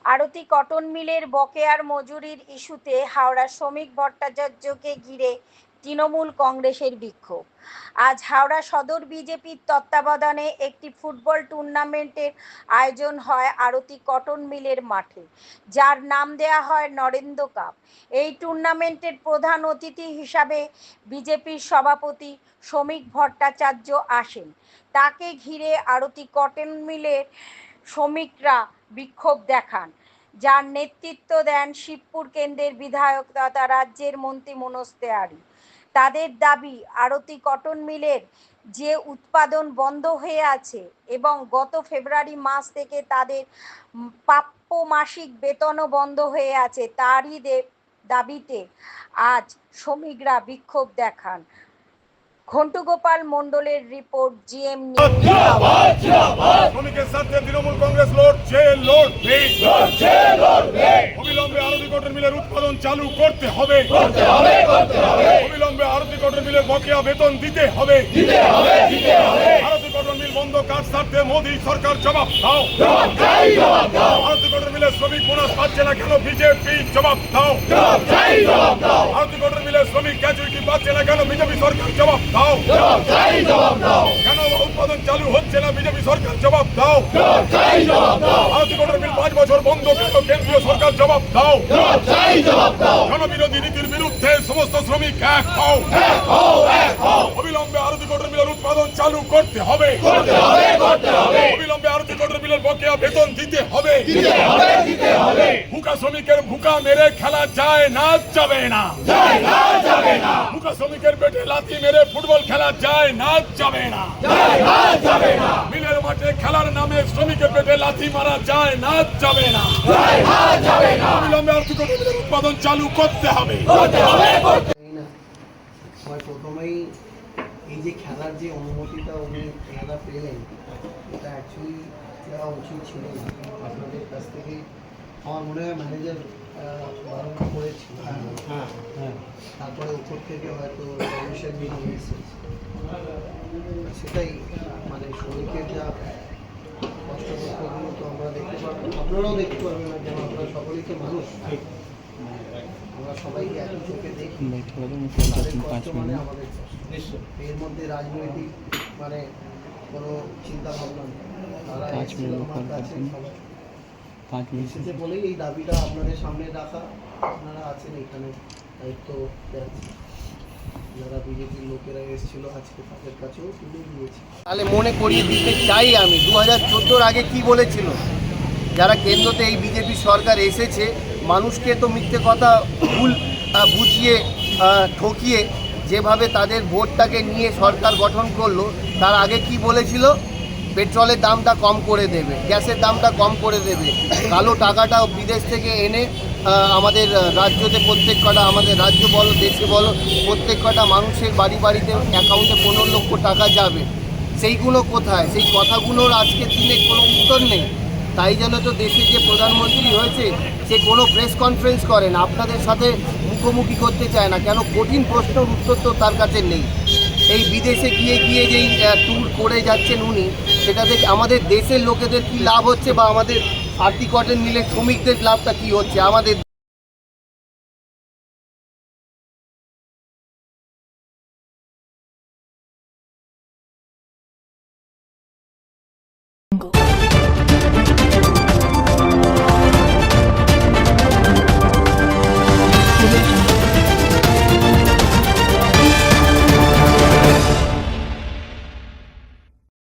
আরতি cotton মিলের বকেয়ার মজুরির ইস্যুতে হাওড়া শ্রমিক ভট্টাচার্যকে ঘিরে তৃণমূল কংগ্রেসের বিক্ষোভ। আজ হাওড়া সদর বিজেপির তত্ত্বাবধানে একটি ফুটবল টুর্নামেন্টের আয়োজন হয় আরতি কটন মিলের মাঠে, যার নাম দেয়া হয় নরেন্দ্র কাপ। এই টুর্নামেন্টের প্রধান অতিথি হিসাবে বিজেপির সভাপতি শ্রমিক ভট্টাচার্য আসেন। তাকে ঘিরে আরতি কটন মিলের শ্রমিকরা বিক্ষোভ দেখান, যার নেতৃত্ব দেন শিবপুর কেন্দ্রের বিধায়ক তথা রাজ্যের মন্ত্রী মনোজ তেওয়ারি। তাদের দাবি, আরতি কটন মিলের যে উৎপাদন বন্ধ হয়ে আছে এবং গত ফেব্রুয়ারি মাস থেকে তাদের প্রাপ্য মাসিক বেতনও বন্ধ হয়ে আছে, তারই দাবিতে আজ শ্রমিকরা বিক্ষোভ দেখান। ঘন্টু গোপাল মণ্ডলের রিপোর্ট, জিএম নিউজ। শ্রমিকের স্বার্থে তৃণমূল কংগ্রেস লড়ছে, অবিলম্বে আরতি কটন মিলের উৎপাদন চালু করতে হবে, অবিলম্বে আরতি কটন মিলের বকেয়া বেতন দিতে হবে, আরতি কটন মিল বন্ধ কাজ স্বার্থে মোদী সরকার জবাব দাও, আরতি কটন মিলের শ্রমিক বোনাস পাচ্ছে না কেন বিজেপি জবাব দাও, আরতি কটন মিলের শ্রমিক গ্র্যাচুইটি পাচ্ছে না কেন বিজেপি সরকার জবাব দাও, কেন উৎপাদন চালু হচ্ছে না বিজেপি সরকার জবাব দাও, আরতি কটন মিল 5 বছর বন্ধ কেন কেন্দ্রীয় সরকার জবাব দাও, জনবিরোধী নীতির বিরুদ্ধে সমস্ত শ্রমিক এক হও, অবিলম্বে আরতি কটন মিলের উৎপাদন চালু করতে হবে, অবিলম্বে আরতি কটন মিলের বকেয়া বেতন দিতে হবে, ভুকা শ্রমিকের ভুকা মেরে খেলা যায় না, যাবে না, ভুকা শ্রমিকের পেটে লাথি মেরে ফুটবল খেলা যায় না, যাবে না, মিলের মাঠে খেলার নামে শ্রমিকের পেটে লাথি মারা যায় না, যাবে না, অবিলম্বে আরতি কটন মিলের উৎপাদন চালু করতে হবে। প্রথমেই এই যে খেলার যে অনুমতিটা উনি এনারা পেলেন, এটা অ্যাকচুয়ালি দেওয়া উচিত ছিল আপনাদের কাছ থেকে। আমার মনে হয় ম্যানেজার বারণ করেছিল, তারপরে উপর থেকে হয়তো পারমিশন নিয়ে এসেছে। সেটাই মানে শ্রমিকের যা কষ্ট দুঃখগুলো তো আমরা দেখতে পারবো, আপনারাও দেখতে পারবেন না, যেন আপনারা সকলেই তো মানুষ, আমরা সবাইকে একই চোখে দেখি। তাদের কষ্ট মানে আমাদের কষ্ট, এর মধ্যে রাজনৈতিক মানে কোনো চিন্তা ভাবনা নেই। তারা এসেছে বলেই এই দাবিটা আপনাদের সামনে রাখা। আপনারা আছেন এখানে, দায়িত্ব যাচ্ছে, যারা বিজেপির লোকেরা এসেছিল আজকে তাদের কাছেও তুলে দিয়েছে। তাহলে মনে করিয়ে দিতে চাই আমি 2014 আগে কি বলেছিল, যারা কেন্দ্রতে এই বিজেপি সরকার এসেছে, মানুষকে তো মিথ্যে কথা ভুল বুঝিয়ে ঠকিয়ে যেভাবে তাদের ভোটটাকে নিয়ে সরকার গঠন করলো, তার আগে কি বলেছিল, পেট্রোলের দামটা কম করে দেবে, গ্যাসের দামটা কম করে দেবে, কালো টাকাটা বিদেশ থেকে এনে আমাদের রাজ্যতে প্রত্যেক কটা, আমাদের রাজ্য বলো দেশে বলো, প্রত্যেক কটা মানুষের বাড়ি বাড়িতে অ্যাকাউন্টে 15 লক্ষ টাকা যাবে। সেইগুলো কোথায়? সেই কথাগুলোর আজকের দিনে কোনো উত্তর নেই। তাই জন্য তো দেশে যে প্রধানমন্ত্রী হয়েছে সে কোনো প্রেস কনফারেন্স করে না, আপনাদের সাথে মুখোমুখি করতে চায় না। কেন? কঠিন প্রশ্নের উত্তর তো তার কাছে নেই। এই বিদেশে গিয়ে যেই ট্যুর করে যাচ্ছেন উনি, সেটা থেকে আমাদের দেশের লোকেদের কি লাভ হচ্ছে, বা আমাদের আরতি কটন মিলের শ্রমিকদের লাভটা কি হচ্ছে? আমাদের